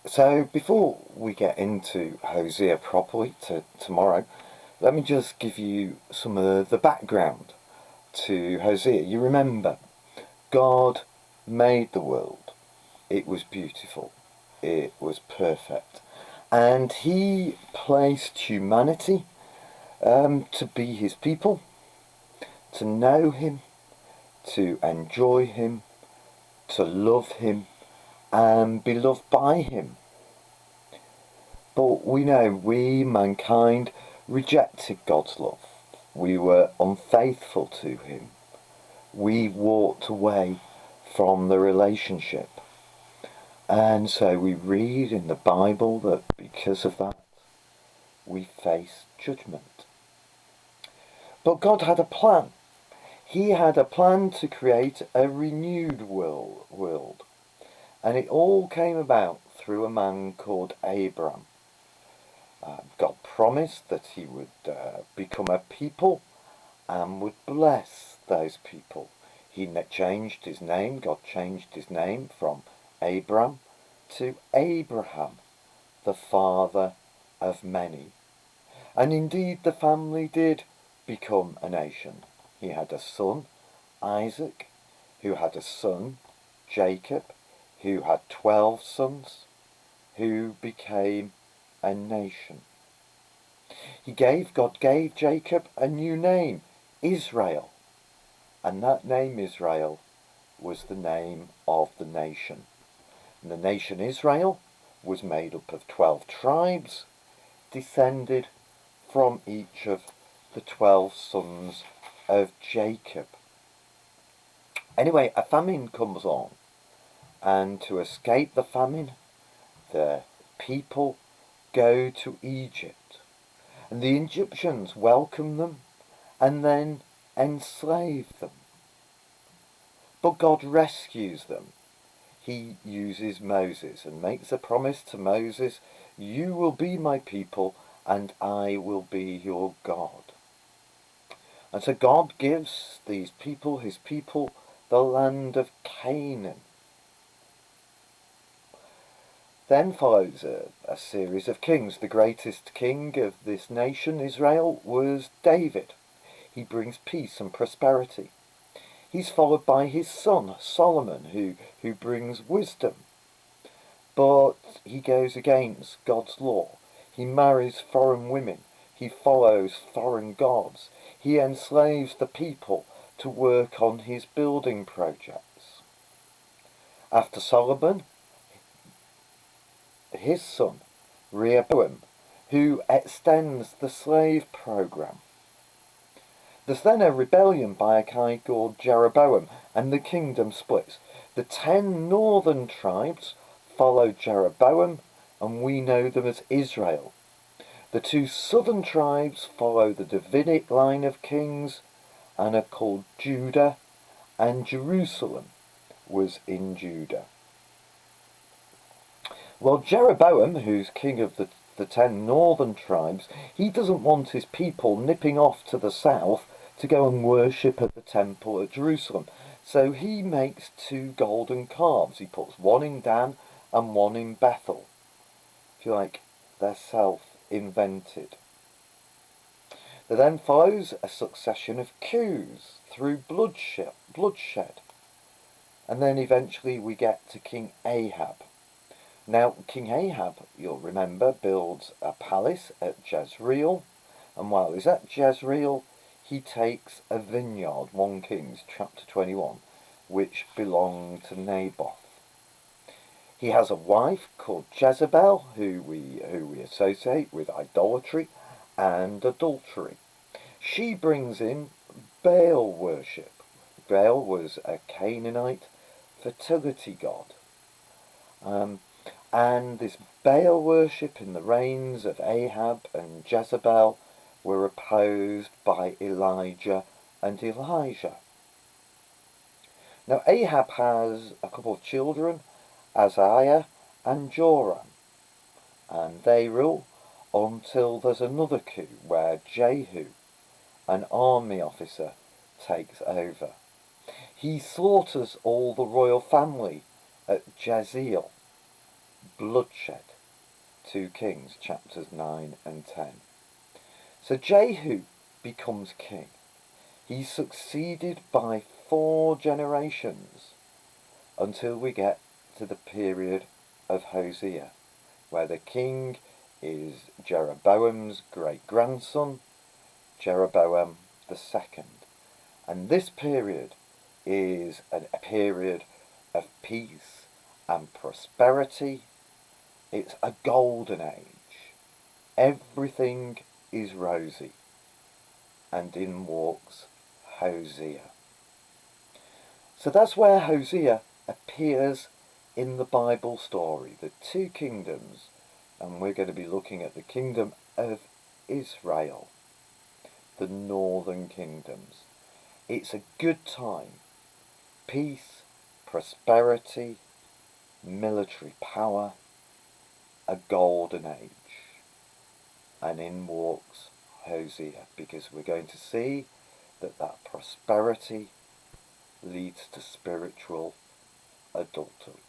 So before we get into Hosea properly tomorrow, let me just give you some of the background to Hosea. You remember, God made the world. It was beautiful. It was perfect. And he placed humanity to be his people, to know him, to enjoy him, to love him, and be loved by him. But we know we, mankind, rejected God's love. We were unfaithful to him. We walked away from the relationship. And so we read in the Bible that because of that, we face judgment. But God had a plan. He had a plan to create a renewed world. And it all came about through a man called Abram. God promised that he would become a people and would bless those people. He changed his name, God changed his name from Abram to Abraham, the father of many. And indeed the family did become a nation. He had a son, Isaac, who had a son, Jacob, who had 12 sons, who became a nation. God gave Jacob a new name, Israel, and that name Israel was the name of the nation. And the nation Israel was made up of 12 tribes, descended from each of the 12 sons of Jacob. Anyway, a famine comes on, and to escape the famine, the people go to Egypt. And the Egyptians welcome them and then enslave them. But God rescues them. He uses Moses and makes a promise to Moses, "You will be my people and I will be your God." And so God gives these people, his people, the land of Canaan. Then follows a series of kings. The greatest king of this nation, Israel, was David. He brings peace and prosperity. He's followed by his son, Solomon, who brings wisdom. But he goes against God's law. He marries foreign women. He follows foreign gods. He enslaves the people to work on his building projects. After Solomon, his son, Rehoboam, who extends the slave program. There's then a rebellion by a guy called Jeroboam, and the kingdom splits. The 10 northern tribes follow Jeroboam, and we know them as Israel. The 2 southern tribes follow the Davidic line of kings and are called Judah, and Jerusalem was in Judah. Well, Jeroboam, who's king of the 10 northern tribes, he doesn't want his people nipping off to the south to go and worship at the temple at Jerusalem. So he makes 2 golden calves. He puts one in Dan and one in Bethel. If you like, they're self-invented. There then follows a succession of coups through bloodshed. And then eventually we get to King Ahab. Now, King Ahab, you'll remember, builds a palace at Jezreel, and while he's at Jezreel, he takes a vineyard, 1 Kings chapter 21, which belonged to Naboth. He has a wife called Jezebel, who we associate with idolatry and adultery. She brings in Baal worship. Baal was a Canaanite fertility god. And this Baal worship in the reigns of Ahab and Jezebel were opposed by Elijah and Elijah. Now Ahab has a couple of children, Ahaziah and Joram, and they rule until there's another coup where Jehu, an army officer, takes over. He slaughters all the royal family at Jezreel. bloodshed. 2 Kings chapters 9 and 10. So Jehu becomes king. He's succeeded by 4 generations until we get to the period of Hosea, where the king is Jeroboam's great-grandson, Jeroboam II. And this period is a period of peace and prosperity. It's a golden age. Everything is rosy. And in walks Hosea. So that's where Hosea appears in the Bible story, the 2 kingdoms, and we're going to be looking at the kingdom of Israel, the northern kingdoms. It's a good time. Peace, prosperity, military power, a golden age. And in walks Hosea, because we're going to see that prosperity leads to spiritual adultery.